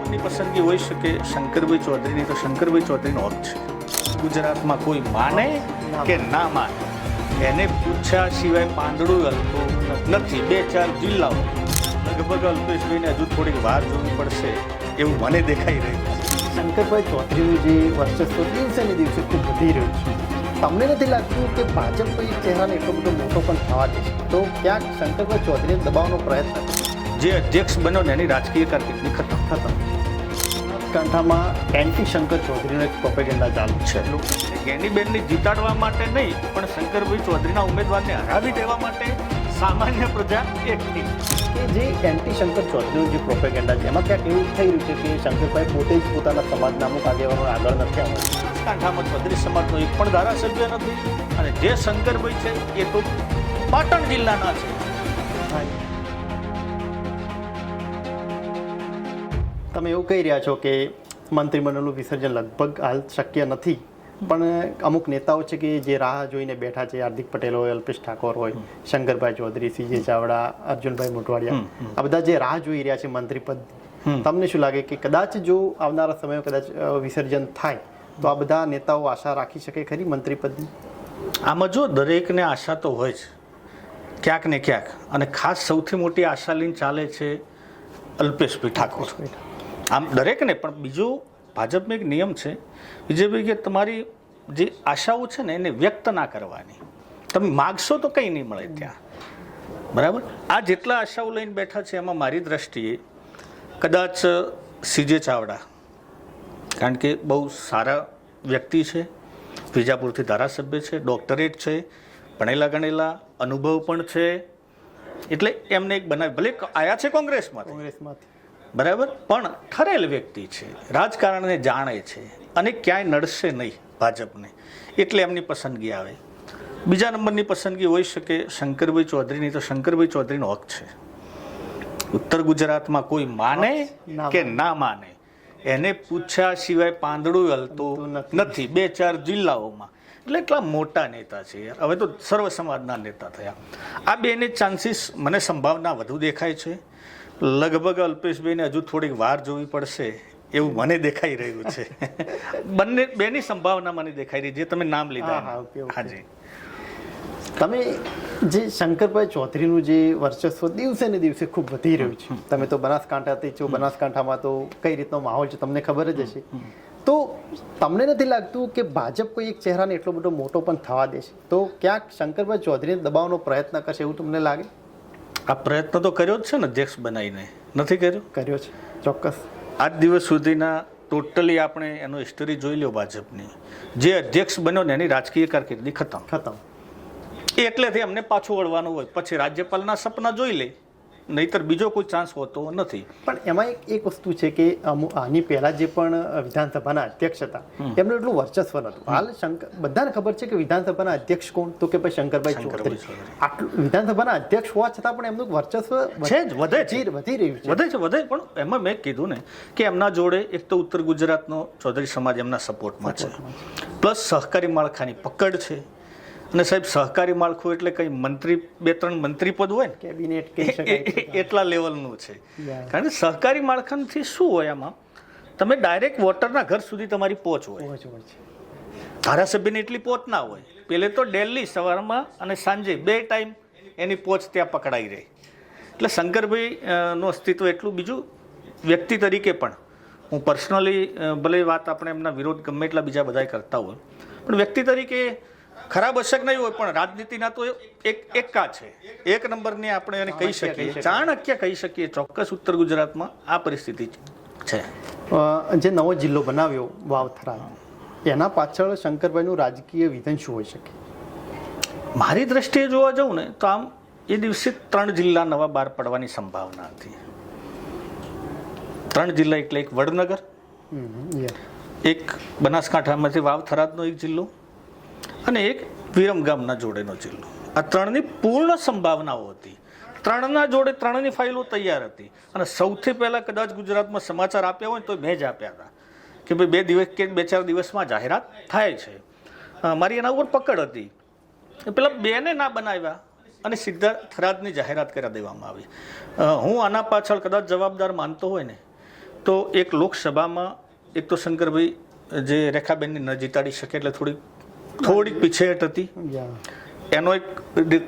એમની પસંદગી હોઈ શકે શંકરભાઈ ચૌધરીની, તો શંકરભાઈ ચૌધરીનો હક છે. ગુજરાતમાં કોઈ માને કે ના માને, એને પૂછ્યા સિવાય પાંદડું હલતું નથી. 2-4 જિલ્લાઓ લગભગ અલ્પેશભાઈને હજુ થોડીક વાર જોવી પડશે એવું મને દેખાઈ રહ્યું છે. શંકરભાઈ ચૌધરીનું જે વર્ચસ્વ દિવસે ને દિવસે ખૂબ વધી રહ્યું છે, તમને નથી લાગતું કે ભાજપ કોઈ ચહેરાને એટલો બધો મોટો પણ થવા દેશે તો ક્યાંક શંકરભાઈ ચૌધરીને દબાવવાનો પ્રયત્ન જે અધ્યક્ષ બન્યો ને એની રાજકીય કારકિર્દી ખતમ. બનાસકાંઠામાં એન્ટી શંકર ચૌધરીનો એક પ્રોપેગેન્ડા ચાલુ છે. ગેનીબેનને જીતાડવા માટે નહીં, પણ શંકરભાઈ ચૌધરીના ઉમેદવારને હરાવી દેવા માટે સામાન્ય પ્રજા એકઠી. કે જે એન્ટી શંકર ચૌધરીનું જે પ્રોપેગેન્ડા છે એમાં ક્યાંક એવું થઈ રહ્યું છે કે શંકરભાઈ પોતે જ પોતાના સમાજના અમુક આગેવાનો આગળ નથી આવતા. બનાસકાંઠામાં ચૌધરી સમાજનો એક પણ ધારાસભ્ય નથી, અને જે શંકરભાઈ છે એ તો પાટણ જિલ્લાના છે. તમે એવું કહી રહ્યા છો કે મંત્રીમંડળનું વિસર્જન લગભગ હાલ શક્ય નથી, પણ અમુક નેતાઓ છે કે જે રાહ જોઈને બેઠા છે, હાર્દિક પટેલ હોય, અલ્પેશ ઠાકોર હોય, શંકરભાઈ ચૌધરી, સીજે ચાવડા, અર્જુનભાઈ મોઢવાડિયા, આ બધા જે રાહ જોઈ રહ્યા છે મંત્રીપદ, તમને શું લાગે કે કદાચ જો આવનારા સમયમાં કદાચ વિસર્જન થાય તો આ બધા નેતાઓ આશા રાખી શકે ખરી મંત્રીપદની? આમાં જો દરેકને આશા તો હોય જ ક્યાંક ને ક્યાંક, અને ખાસ સૌથી મોટી આશા લઈને ચાલે છે અલ્પેશભાઈ ઠાકોર. આમ દરેકને, પણ બીજું ભાજપનો એક નિયમ છે વિજયભાઈ કે તમારી જે આશાઓ છે ને એને વ્યક્ત ના કરવાની. તમે માગશો તો કંઈ નહીં મળે ત્યાં, બરાબર. આ જેટલા આશાઓ લઈને બેઠા છે એમાં મારી દ્રષ્ટિએ કદાચ સીજે ચાવડા, કારણ કે બહુ સારા વ્યક્તિ છે, વિજાપુરથી ધારાસભ્ય છે, ડોક્ટરેટ છે, ભણેલા ગણેલા, અનુભવ પણ છે, એટલે એમને એક બનાવી, ભલે આયા છે કોંગ્રેસમાંથી બરાબર, પણ ઠરેલ વ્યક્તિ છે, રાજકારણને જાણે છે અને ક્યાંય નડશે નહીં ભાજપને, એટલે એમની પસંદગી આવે. બીજા નંબરની પસંદગી હોઈ શકે શંકરભાઈ ચૌધરીની, તો શંકરભાઈ ચૌધરીનો હક છે. ઉત્તર ગુજરાતમાં કોઈ માને કે ના માને, એને પૂછ્યા સિવાય પાંદડું હલતું નથી. 2-4 જિલ્લાઓમાં એટલે એટલા મોટા નેતા છે યાર, હવે તો સર્વ સમાજના નેતા થયા. આ બેને ચાન્સીસ મને સંભાવના વધુ દેખાય છે. લગભગ અલ્પેશભાઈને હજુ થોડીક વાર જોવી પડશે એવું મને દેખાઈ રહ્યું છે. બેની સંભાવના મને દેખાઈ રહી, જે તમે નામ લીધા. હાજી, તમે જે શંકરભાઈ ચૌધરીનું જે વર્ચસ્વ દિવસે ને દિવસે ખૂબ વધી રહ્યું છે, તમે તો બનાસકાંઠાથી છો, બનાસકાંઠામાં તો કઈ રીતનો માહોલ છે તમને ખબર જ હશે, તો તમને નથી લાગતું કે ભાજપ કોઈ એક ચહેરાને એટલો બધો મોટો પણ થવા દેશે તો ક્યાંક શંકરભાઈ ચૌધરીને દબાવવાનો પ્રયત્ન કરશે એવું તમને લાગે? આ પ્રયત્ન તો કર્યો જ છે ને અધ્યક્ષ બનાવીને, નથી કર્યો છે ચોક્કસ. આજ દિવસ સુધીના ટોટલી આપણે એનો હિસ્ટરી જોઈ લ્યો ભાજપની, જે અધ્યક્ષ બન્યો ને એની રાજકીય કારકિર્દી ખતમ. એટલેથી અમને પાછું વળવાનું હોય, પછી રાજ્યપાલના સપના જોઈ લે, નહીતર બીજો કોઈ ચાન્સ હોતો નથી. પણ એમાં એક વસ્તુ છે કે આની પહેલા જે પણ વિધાનસભાના અધ્યક્ષ હતા એમનું એટલું વર્ચસ્વ નહોતું. હાલ બધાને ખબર છે કે વિધાનસભાના અધ્યક્ષ કોણ, તો કે ભાઈ શંકરભાઈ ચૌધરી. આટલું વિધાનસભાના અધ્યક્ષ હોવા છતાં પણ એમનું વર્ચસ્વ છે જ, વધી રહ્યું છે, વધે. પણ એમાં મેં કીધું ને કે એમના જોડે એક તો ઉત્તર ગુજરાતનો ચૌધરી સમાજ એમના સપોર્ટમાં છે, પ્લસ સહકારી માળખાની પકડ છે. અને સાહેબ સહકારી માળખું એટલે કંઈ મંત્રી 2-3 મંત્રી પદ હોય ને કેબિનેટ એટલા લેવલનું છે. કારણ કે સહકારી માળખાથી શું હોય, આમાં તમે ડાયરેક્ટ વોટરના ઘર સુધી તમારી પહોંચ હોય. ધારાસભ્યની એટલી પહોંચ ના હોય. પહેલે તો ડેલી સવારમાં અને સાંજે 2 ટાઈમ એની પહોંચ ત્યાં પકડાઈ રહે. એટલે શંકરભાઈનું અસ્તિત્વ એટલું. બીજું વ્યક્તિ તરીકે પણ હું પર્સનલી, ભલે વાત આપણે એમના વિરોધ ગમે એટલા બીજા બધા કરતા હોય, પણ વ્યક્તિ તરીકે ખરાબ અશક નહીં હોય, પણ રાજનીતિના તો એકા છે, એક નંબરની આપણે એને કહી શકીએ, ચાણક્ય કહી શકીએ. ચોક્કસ ઉત્તર ગુજરાતમાં આ પરિસ્થિતિ છે. જે નવો જિલ્લો બનાવ્યો વાવ-થરાદ, એના પાછળ શંકરભાઈનું રાજકીય વિધન શું હોઈ શકે? મારી દ્રષ્ટિએ જોવા જાઉં ને તો આમ એ દિવસે 3 જિલ્લા નવા બહાર પડવાની સંભાવના હતી. 3 જિલ્લા એટલે એક વડનગર, એક બનાસકાંઠામાંથી વાવ-થરાદનો એક જિલ્લો અને એક વિરમગામના જોડેનો જિલ્લો. આ 3ની પૂર્ણ સંભાવનાઓ હતી. 3ના જોડે 3ની ફાઇલો તૈયાર હતી. અને સૌથી પહેલાં કદાચ ગુજરાતમાં સમાચાર આપ્યા હોય તો મેં જ આપ્યા હતા કે ભાઈ 2 દિવસ કે 2-4 દિવસમાં જાહેરાત થાય છે. મારી એના ઉપર પકડ હતી. પેલા 2ને ના બનાવ્યા અને સીધા થરાદની જાહેરાત કરી દેવામાં આવી. હું આના પાછળ કદાચ જવાબદાર માનતો હોય ને તો એક લોકસભામાં એક તો શંકરભાઈ જે રેખાબેનને ન જીતાડી શકે એટલે થોડીક પીછેહટ હતી, એનો એક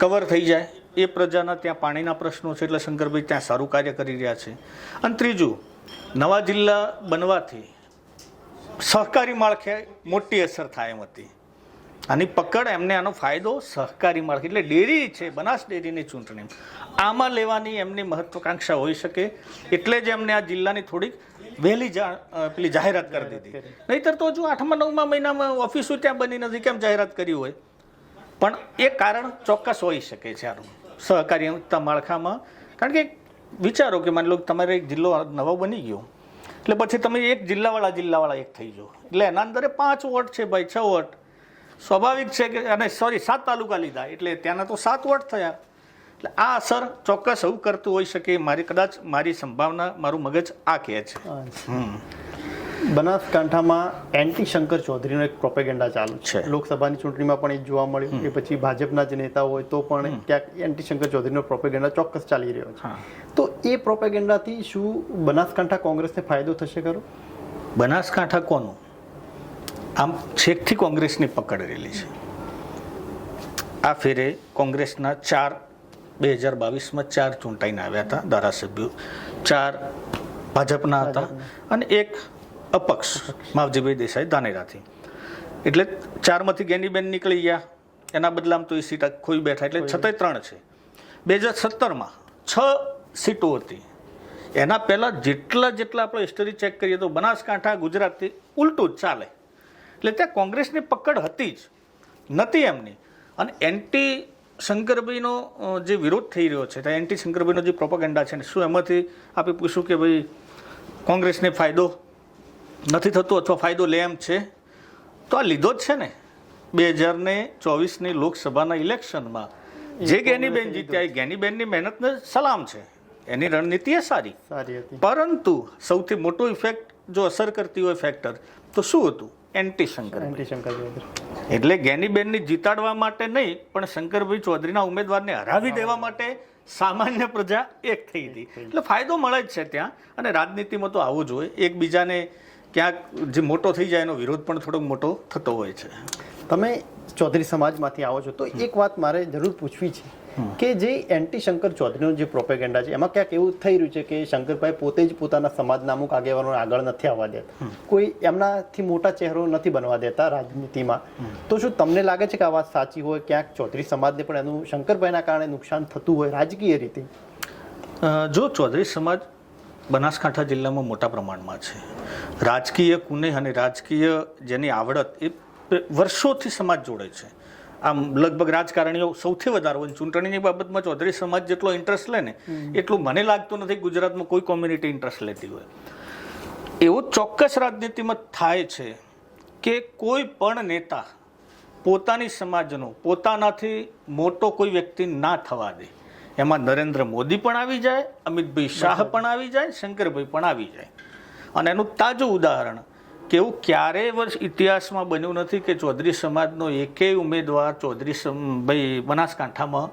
કવર થઈ જાય. એ પ્રજાના ત્યાં પાણીના પ્રશ્નો છે એટલે શંકરભાઈ ત્યાં સારું કાર્ય કરી રહ્યા છે. અને ત્રીજું, નવા જિલ્લા બનવાથી સહકારી માળખે મોટી અસર થાય એમ હતી. આની પકડ એમને આનો ફાયદો સહકારી માળખે એટલે ડેરી છે, બનાસ ડેરીની ચૂંટણી આમાં લેવાની એમની મહત્વાકાંક્ષા હોઈ શકે એટલે જ એમને આ જિલ્લાની થોડીક વહેલી પેલી જાહેરાત કરી દીધી. નહીંતર તો હજુ 8મા 9મા મહિનામાં ઓફિસો ત્યાં બની નથી, કેમ જાહેરાત કરી હોય? પણ એ કારણ ચોક્કસ હોઈ શકે છે આનું સહકારી માળખામાં. કારણ કે વિચારો કે માની લો તમારે એક જિલ્લો નવો બની ગયો એટલે પછી તમે એક જિલ્લાવાળા એક થઈ જાઓ એટલે એના અંદર 5 વોટ છે ભાઈ, 6 વોટ સ્વાભાવિક છે કે, અને 7 તાલુકા લીધા એટલે ત્યાંના તો 7 વોટ થયા. એટલે આ અસર ચોક્કસ એવું કરતું હોઈ શકે. મારી સંભાવના, મારું મગજ આ કહે છે. બનાસકાંઠામાં એન્ટી શંકર ચૌધરીનો એક પ્રોપેગેન્ડા ચાલુ છે. લોકસભાની ચૂંટણીમાં પણ એ જોવા મળ્યું. એ પછી ભાજપના જ નેતા હોય તો પણ ક્યાંક એન્ટી શંકર ચૌધરીનો પ્રોપેગેન્ડા ચોક્કસ ચાલી રહ્યો છે. તો એ પ્રોપેગેન્ડાથી શું બનાસકાંઠા કોંગ્રેસને ફાયદો થશે ખરો? બનાસકાંઠા કોનું? આમ છેકથી કોંગ્રેસની પકડ રહેલી છે. આ ફેરે કોંગ્રેસના 2022માં 4 ચૂંટાઈને આવ્યા હતા ધારાસભ્યો, 4 ભાજપના હતા અને 1 અપક્ષ માવજીભાઈ દેસાઈ ધાનેરાથી. એટલે 4માંથી ગેનીબેન નીકળી ગયા, એના બદલામાં તો એ સીટ ખોઈ બેઠા એટલે 36 છે. 2017માં 6 સીટો હતી. એના પહેલાં જેટલા આપણે હિસ્ટરી ચેક કરીએ તો બનાસકાંઠા ગુજરાતથી ઉલટું જ ચાલે. એટલે ત્યાં કોંગ્રેસની પકડ હતી જ નથી એમની. અને એન્ટી શંકરભાઈનો જે વિરોધ થઈ રહ્યો છે, ત્યાં એન્ટી શંકરભાઈનો જે પ્રોપેગેન્ડા છે ને, શું એમાંથી આપણે પૂછ્યું કે ભાઈ કોંગ્રેસને ફાયદો નથી થતો અથવા ફાયદો લે એમ છે? તો આ લીધો જ છે ને 2024ની લોકસભાના ઇલેક્શનમાં જે ગેનીબેન જીત્યા, એ ગેનીબેનની મહેનતને સલામ છે. એની રણનીતિ એ સારી હતી, પરંતુ સૌથી મોટો ઇફેક્ટ જો અસર કરતી હોય ફેક્ટર તો શું હતું? એન્ટી શંકર. એટલે ગેનીબેનને જીતાડવા માટે નહીં, પણ શંકરભાઈ ચૌધરીના ઉમેદવારને હરાવી દેવા માટે સામાન્ય પ્રજા એક થઈ હતી. એટલે ફાયદો મળે જ છે ત્યાં. અને રાજનીતિમાં તો આવું જ હોય, એકબીજાને ક્યાંક જે મોટો થઈ જાય એનો વિરોધ પણ થોડોક મોટો થતો હોય છે. તમે ચૌધરી સમાજમાંથી આવો છો તો એક વાત મારે જરૂર પૂછવી છે કે જે એન્ટી શંકર ચૌધરીનો જે પ્રોપેગેન્ડા છે એમાં ક્યાંક એવું થઈ રહ્યું છે કે શંકરભાઈ પોતે જ પોતાના સમાજના અમુક આગેવાનોને આગળ નથી આવવા દેતા, કોઈ એમનાથી મોટા ચહેરો નથી બનવા દેતા રાજનીતિમાં. તો શું તમને લાગે છે કે આ વાત સાચી હોય, ક્યાંક ચૌધરી સમાજને પણ એનું શંકરભાઈના કારણે નુકસાન થતું હોય રાજકીય રીતે? જો ચૌધરી સમાજ બનાસકાંઠા જિલ્લામાં મોટા પ્રમાણમાં છે. રાજકીય કુનેહ અને રાજકીય જેની આવડત એ વર્ષોથી સમાજ જોડે છે. આમ લગભગ રાજકારણીઓ સૌથી વધારે હોય. ચૂંટણીની બાબતમાં ચૌધરી સમાજ જેટલો ઇન્ટરેસ્ટ લે ને એટલું મને લાગતું નથી ગુજરાતમાં કોઈ કોમ્યુનિટી ઇન્ટરેસ્ટ લેતી હોય. એવું ચોક્કસ રાજનીતિમાં થાય છે કે કોઈ પણ નેતા પોતાની સમાજનો પોતાનાથી મોટો કોઈ વ્યક્તિ ના થવા દે. એમાં નરેન્દ્ર મોદી પણ આવી જાય, અમિતભાઈ શાહ પણ આવી જાય, શંકરભાઈ પણ આવી જાય. અને એનું તાજું ઉદાહરણ કે એવું ક્યારેય વર્ષ ઇતિહાસમાં બન્યું નથી કે ચૌધરી સમાજનો એકેય ઉમેદવાર ભાઈ બનાસકાંઠામાં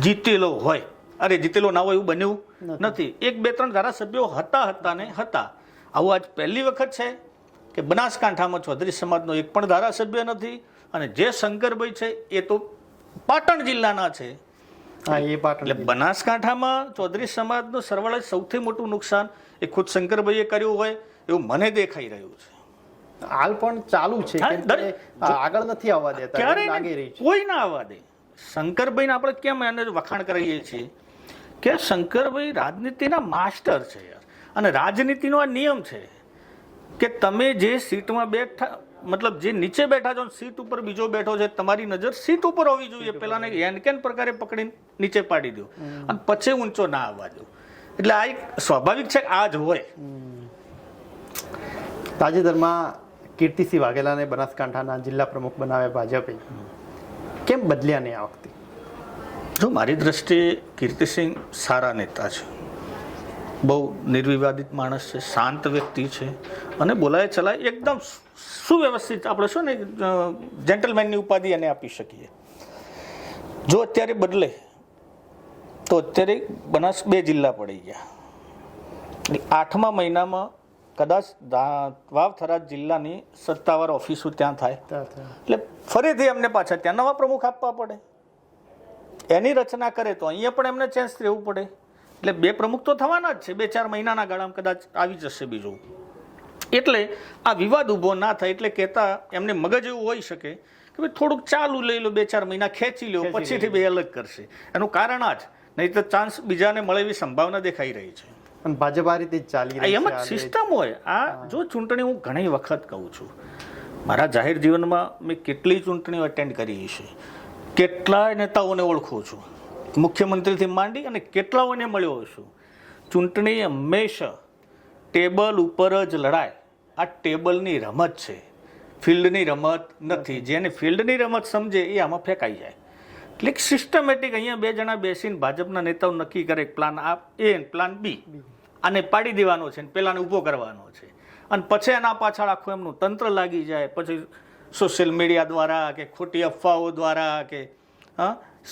જીતેલો હોય. અરે જીતેલો ના હોય એવું બન્યું નથી. 1-2-3 ધારાસભ્યો હતા. આવું આજ પહેલી વખત છે કે બનાસકાંઠામાં ચૌધરી સમાજનો એક પણ ધારાસભ્ય નથી. અને જે શંકરભાઈ છે એ તો પાટણ જિલ્લાના છે. એટલે બનાસકાંઠામાં ચૌધરી સમાજનું સરવાળે સૌથી મોટું નુકસાન એ ખુદ શંકરભાઈએ કર્યું હોય એવું મને દેખાઈ રહ્યું છે. હાલ પણ ચાલુ છે, આગળ નથી આવવા દેતા, લાગી રહી છે. કોઈ ના આવવા દે. શંકરભાઈને આપણે કેમ એને વખાણ કરીએ છીએ કે શંકરભાઈ રાજનીતિના માસ્ટર છે યાર. અને રાજનીતિનો આ નિયમ છે કે તમે જે સીટમાં બેઠા, મતલબ જે નીચે બેઠા છો સીટ ઉપર બીજો બેઠો છે, તમારી નજર સીટ ઉપર હોવી જોઈએ. પેલાને હેન્ડકેન પ્રકારે પકડીને નીચે પાડી દો અને પછી ઊંચો ના આવવા દો. એટલે આ એક સ્વાભાવિક છે, આ જ હોય. તાજેતરમાં કીર્તિસિંહ વાઘેલાને બનાસકાંઠાના જિલ્લા પ્રમુખ બનાવ્યા ભાજપે, કેમ બદલ્યા નહીં આ વખતે? જો મારી દ્રષ્ટિએ કીર્તિસિંહ સારા નેતા છે, બહુ નિર્વિવાદિત માણસ છે, શાંત વ્યક્તિ છે અને બોલાય ચલાય એકદમ સુવ્યવસ્થિત. આપણે શું ને જેન્ટલમેનની ઉપાધિ એને આપી શકીએ. જો અત્યારે બદલે તો અત્યારે બનાસ 2 જિલ્લા પડી ગયા. 8મા મહિનામાં કદાચ વાવ-થરાદ જિલ્લાની સત્તાવાર ઓફિસો ત્યાં થાય, થાય. એટલે ફરીથી એમને પાછા ત્યાં નવા પ્રમુખ આપવા પડે. એની રચના કરે તો અહીંયા પણ એમને ચેન્જ રહેવું પડે. એટલે 2 પ્રમુખ તો થવાના જ છે, 2-4 મહિનાના ગાળામાં કદાચ આવી જશે બીજું. એટલે આ વિવાદ ઊભો ના થાય એટલે કહેતા એમને મગજ એવું હોઈ શકે કે ભાઈ થોડુંક ચાલુ લઈ લો, 2-4 મહિના ખેંચી લો, પછીથી 2 અલગ કરશે. એનું કારણ આ જ, નહીં તો ચાન્સ બીજાને મળે એવી સંભાવના દેખાઈ રહી છે. અને ભાજપ આ રીતે જ ચાલી રહી એમ છે. જ સિસ્ટમ હોય. આ જો ચૂંટણી હું ઘણી વખત કહું છું, મારા જાહેર જીવનમાં મેં કેટલી ચૂંટણીઓ અટેન્ડ કરી છે, કેટલાય નેતાઓને ઓળખું છું, મુખ્યમંત્રીથી માંડી અને કેટલાઓને મળ્યો છું. ચૂંટણી હંમેશા ટેબલ ઉપર જ લડાય. આ ટેબલની રમત છે, ફિલ્ડની રમત નથી. જેને ફિલ્ડની રમત સમજે એ આમાં ફેંકાઈ જાય. એટલે સિસ્ટમેટિક અહીંયા 2 જણા બેસીને ભાજપના નેતાઓ નક્કી કરે પ્લાન A અને પ્લાન B. આને પાડી દેવાનો છે ને પેલાને ઊભો કરવાનો છે, અને પછી એના પાછળ આખું એમનું તંત્ર લાગી જાય. પછી સોશિયલ મીડિયા દ્વારા કે ખોટી અફવાઓ દ્વારા કે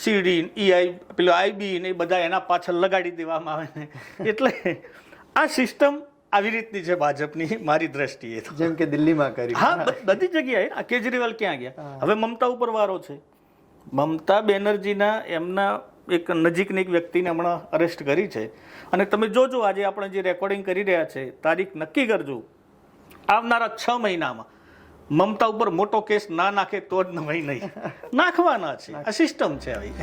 CD, પેલો IB ને એ બધા એના પાછળ લગાડી દેવામાં આવે ને. એટલે આ સિસ્ટમ આવી રીતની છે ભાજપની, મારી દ્રષ્ટિએ. જેમ કે દિલ્હીમાં કરી. હા, બધી જગ્યાએ. આ કેજરીવાલ ક્યાં ગયા? હવે મમતા ઉપર વારો છે. મમતા બેનર્જીના એમના એક નજીકની એક વ્યક્તિને હમણાં અરેસ્ટ કરી છે. અને તમે જોજો આજે આપણે જે રેકોર્ડિંગ કરી રહ્યા છે, તારીખ નક્કી કરજો, આવનારા 6 મહિનામાં મમતા ઉપર મોટો કેસ ના નાખે તો જ નહીં નાખવાના છે. આ સિસ્ટમ છે આવી.